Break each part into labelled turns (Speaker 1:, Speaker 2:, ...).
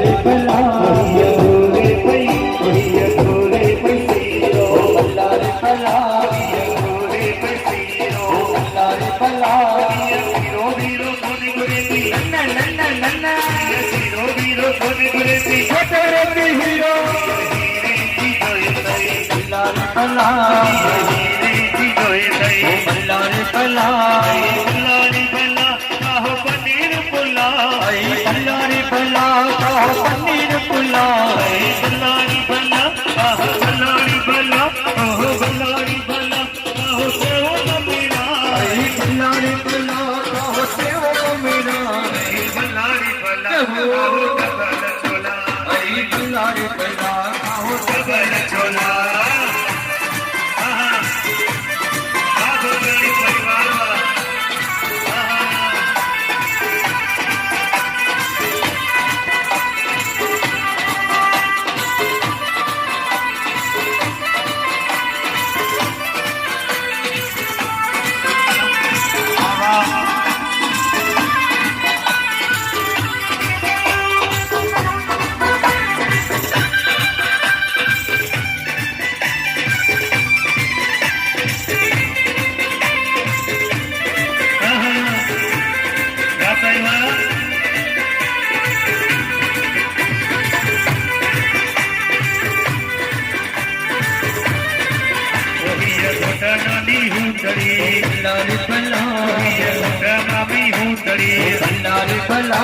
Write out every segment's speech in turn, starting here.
Speaker 1: रे भला गोरे पई गोरे पैसीरो भला रे भला गोरे पैसीरो भला रे भला हीरो हीरो कोने गोरे पी नन्ना नन्ना नन्ना हीरो हीरो कोने गोरे पी छोटे रे पी हीरो हीरे की जोए तई भला रे भला हीरे की जोए तई भला रे भला काहो पनीर पुलाव भला रे भला काहो पनीर पुलाव भला रे भला काहो भला रे भला काहो भला रे भला काहो सेव मेरा भला रे भला काहो सेव मेरा भला रे भला काहो डबल छोला भला रे भला काहो डबल छोला नानी हूँ तड़ी भला रे भला मामी हूँ तड़ी भला रे भला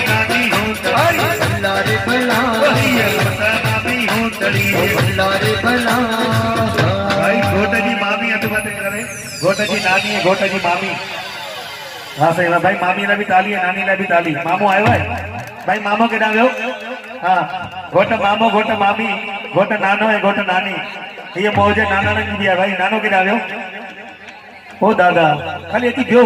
Speaker 1: नानी हूँ तड़ी भला रे भला मामी हूँ तड़ी भला रे भला भाई घोटा जी मामी है तो बात करे घोटा जी नानी है घोटा जी मामी हाँ सही भाई मामी ला भी ताली है नानी ला भी ताली मामो आयो है भाई मामो के नाम हाँ घोटा मामो घोटा मामी घोटा नानो है घोटा नानी ये मौजे नाना ने दिया भाई नानो के डालो ओ दादा खाली एती बियो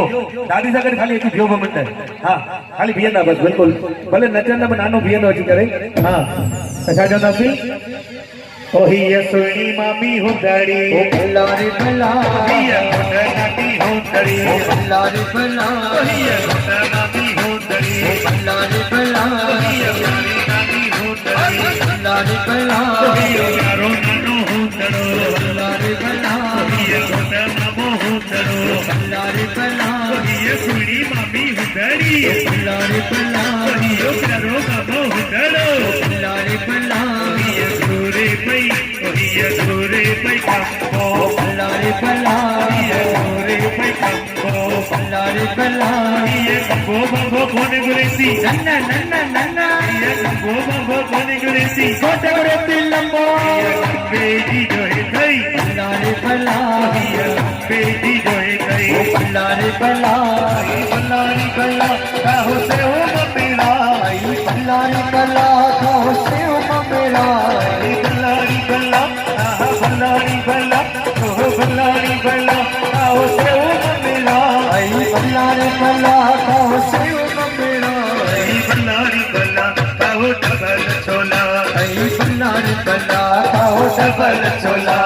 Speaker 1: दादी सागर खाली एती बियो बमंड हां खाली बिया ना बस बिल्कुल भले नचन में नानो बिया न अची करे हां अच्छा जनासी ओ ही ये सोनी मामी हो दाड़ी ओ भला रे भला ये मोटा नाटी हो दाड़ी ओ भला रे भला ओ ये मोटा नाटी हो दाड़ी ओ भला रे भला ये प्यारी नाटी हो दाड़ी भला रे भला ये यारो नानो भला रे भला ये घोटा मामो हूँ तड़ो भला रे भला ये सुनी मामी हूँ तड़ी भला रे भला ये प्यारो मामो हूँ तड़ो भला रे भला ये गोरे पई कम्बो भला रे भला ये गोरे पई कम्बो भला रे भला ये कम्बो बम्बो कोने गुरेसी नन्ना नन्ना नन्ना ये कम्बो बम्बो कोने गुरेसी घोटा गुरेसी लंबो ये बेटी जो है गई भला रे भला ये बेटी जो है गई भला रे भला काहो से हो मेरा भला रे भला काहो से हो मेरा भला रे भला भला रे भला काहो भला रे भला काहो से हो मेरा भला रे भला काहो से हो मेरा भला रे भला काहो डबल छोला भला रे भला काहो डबल छोला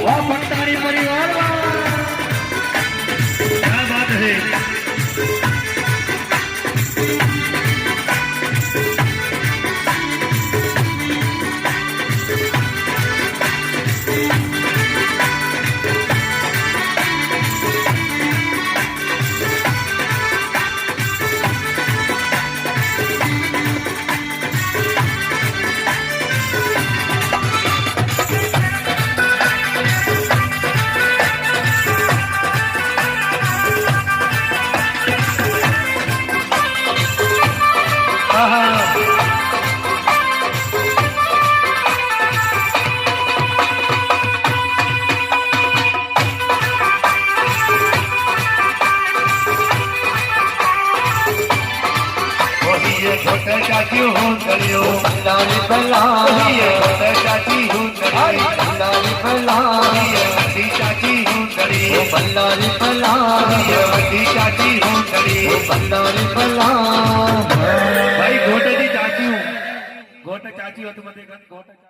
Speaker 1: वाह भक्तारी परिवार क्या बात है छोटे चाची हूँ करियो भला रे भला छोटे चाची हूँ करियो भला रे भला बड़ी चाची हूँ करियो भला रे भला बड़ी चाची हूँ करियो भला रे भला भाई घोटे की चाची हूँ घोटे चाची हो तुम